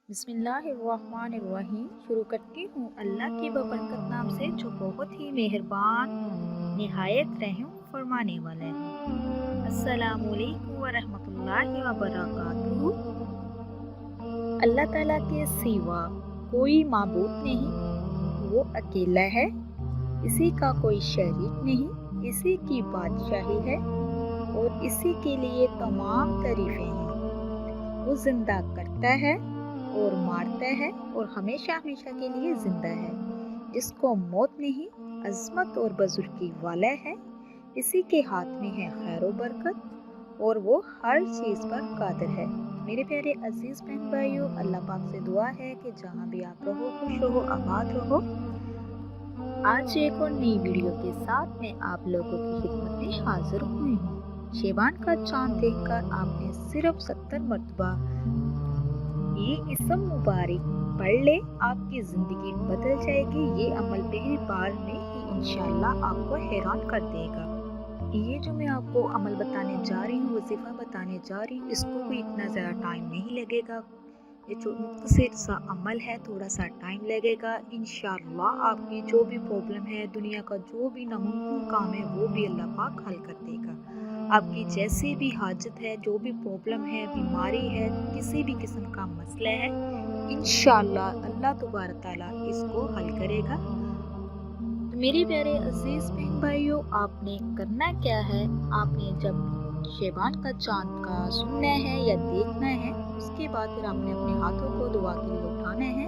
बिस्मिल्लाहिर्रहमानिर्रहीम। शुरू करती हूँ अल्लाह के बबरकत नाम से जो बहुत ही मेहरबान निहायत रहम फरमाने वाला है। अस्सलामुअलैकुम वरहमतुल्लाहि वबरकातुहू। अल्लाह ताला के सिवा कोई माबूद नहीं, वो अकेला है, इसी का कोई शरीक नहीं, इसी की बादशाही है और इसी के लिए तमाम तारीफें हैं। वो जिंदा करता है और मारता है और हमेशा हमेशा के लिए जिंदा है, जिसको मौत नहीं, अजमत और बुजुर्गी वाला है। इसी के हाथ में है खैर व बरकत और वो हर चीज़ पर कादिर है। मेरे प्यारे अजीज बहन भाइयों, अल्लाह पाक से दुआ है कि जहाँ भी आप रहो खुश रहो आबाद रहो। आज एक और नई वीडियो के साथ मैं आप लोगों की खिदमत में हाजिर हुई हूँ। शेबान का चांद देखकर आपने सिर्फ 70 मरतबा ये इस्म मुबारक पढ़ ले, आपकी ज़िंदगी बदल जाएगी। ये अमल पहली बार में ही इंशाल्लाह आपको हैरान कर देगा। ये जो मैं आपको अमल बताने जा रही हूँ, वजीफ़ा बताने जा रही हूँ, इसको कोई इतना ज़्यादा टाइम नहीं लगेगा। ये जो मुख्तसर सा अमल है, थोड़ा सा टाइम लगेगा। इंशाल्लाह आपकी जो भी प्रॉब्लम है, दुनिया का जो भी नामुमकिन काम है, वो भी अल्लाह पाक हल कर देगा। आपकी जैसी भी हाजत है, जो भी प्रॉब्लम है, बीमारी है, किसी भी किस्म का मसला है, इंशाल्लाह अल्लाह तबारक तआला इसको हल करेगा। तो मेरे प्यारे अजीज बहन भाइयों, आपने करना क्या है, आपने जब शेबान का चांद का सुनना है या देखना है, उसके बाद फिर आपने अपने हाथों को दुआ के लिए उठाना है।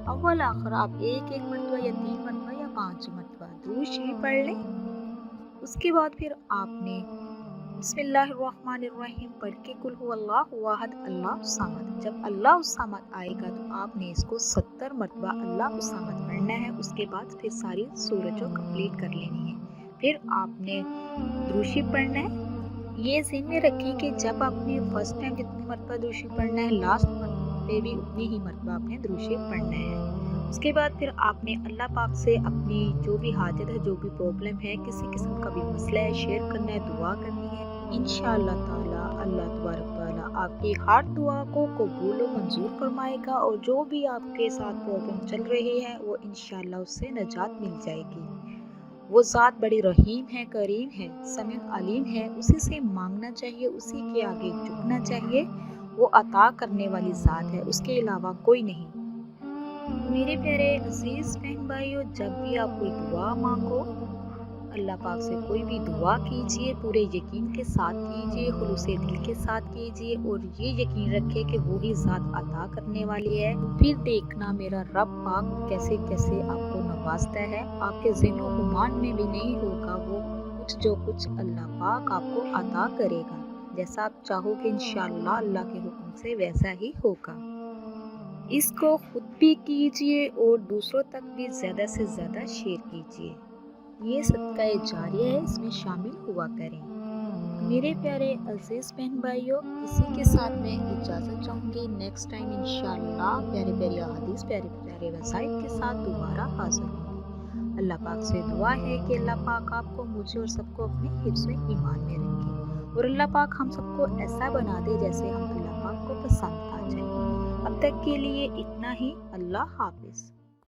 अव्वल आखिर आप एक मरतबा या 3 मरतबा या 5 मरतबा दुरूद शरीफ पढ़ लें। उसके बाद फिर आपने बिस्मिल्लाहिर्रहमानिर्रहीम पढ़ के कुल हुवल्लाहु अहद अल्लाहु समद। जब अल्लाहु समद आएगा तो आपने इसको 70 मरतबा अल्लाहु समद पढ़ना है। उसके बाद फिर सारी सूरतों कंप्लीट कर लेनी है। फिर आपने दुरूद शरीफ पढ़ना है। ये ज़हन में रखें कि जब आपने फर्स्ट टाइम जितनी मरतबा दुरूद शरीफ पढ़ना है, लास्ट पे भी उतनी ही मरतबा आपने दुरूद शरीफ पढ़ना है। उसके बाद फिर आपने अल्लाह पाक से अपनी जो भी हाजत है, जो भी प्रॉब्लम है, किसी किस्म का भी मसला है, शेयर करना है, दुआ करनी है। इंशाअल्लाह ताला अल्लाह तबारक ताला आपकी हर दुआ को कबूल व मंजूर फरमाएगा और जो भी आपके साथ प्रॉब्लम चल रही है, वो इंशाअल्लाह उससे निजात मिल जाएगी। वो ज़ात बड़ी रहीम है, करीम है, समीउन अलीम है। उसी से मांगना चाहिए, उसी के आगे झुकना चाहिए। वो अता करने वाली ज़ात है, उसके अलावा कोई नहीं। मेरे प्यारे अजीज बहन भाइयों, जब भी आप कोई दुआ मांगो, अल्लाह पाक से कोई भी दुआ कीजिए, पूरे यकीन के साथ कीजिए, खुलूसे दिल के साथ कीजिए और ये यकीन रखिए कि वो ही ज़ात अता करने वाली है। फिर देखना मेरा रब पाक कैसे कैसे आपको नवाजता है। आपके ज़हनो गुमान में भी नहीं होगा वो कुछ जो कुछ अल्लाह पाक आपको अता करेगा। जैसा आप चाहोगे इंशाअल्लाह अल्लाह के हुक्म से वैसा ही होगा। इसको खुद भी कीजिए और दूसरों तक भी ज़्यादा से ज़्यादा शेयर कीजिए। ये सदका जारिया है, इसमें शामिल हुआ करें। मेरे प्यारे अजीज बहन भाइयों, इसी के साथ मैं इजाज़त चाहूँगी। नेक्स्ट टाइम इंशाअल्लाह प्यारे प्यारे हदीस, प्यारे प्यारे वसाइल के साथ दोबारा हाजिर होंगे। अल्लाह पाक से दुआ है कि अल्लाह पाक आपको, मुझे और सबको अपने हिफ्ज़ ईमान में रखे और अल्लाह पाक हम सबको ऐसा बना दे जैसे हम अल्लाह पाक को पसंद आ जाए। अब तक के लिए इतना ही। अल्लाह हाफिज़।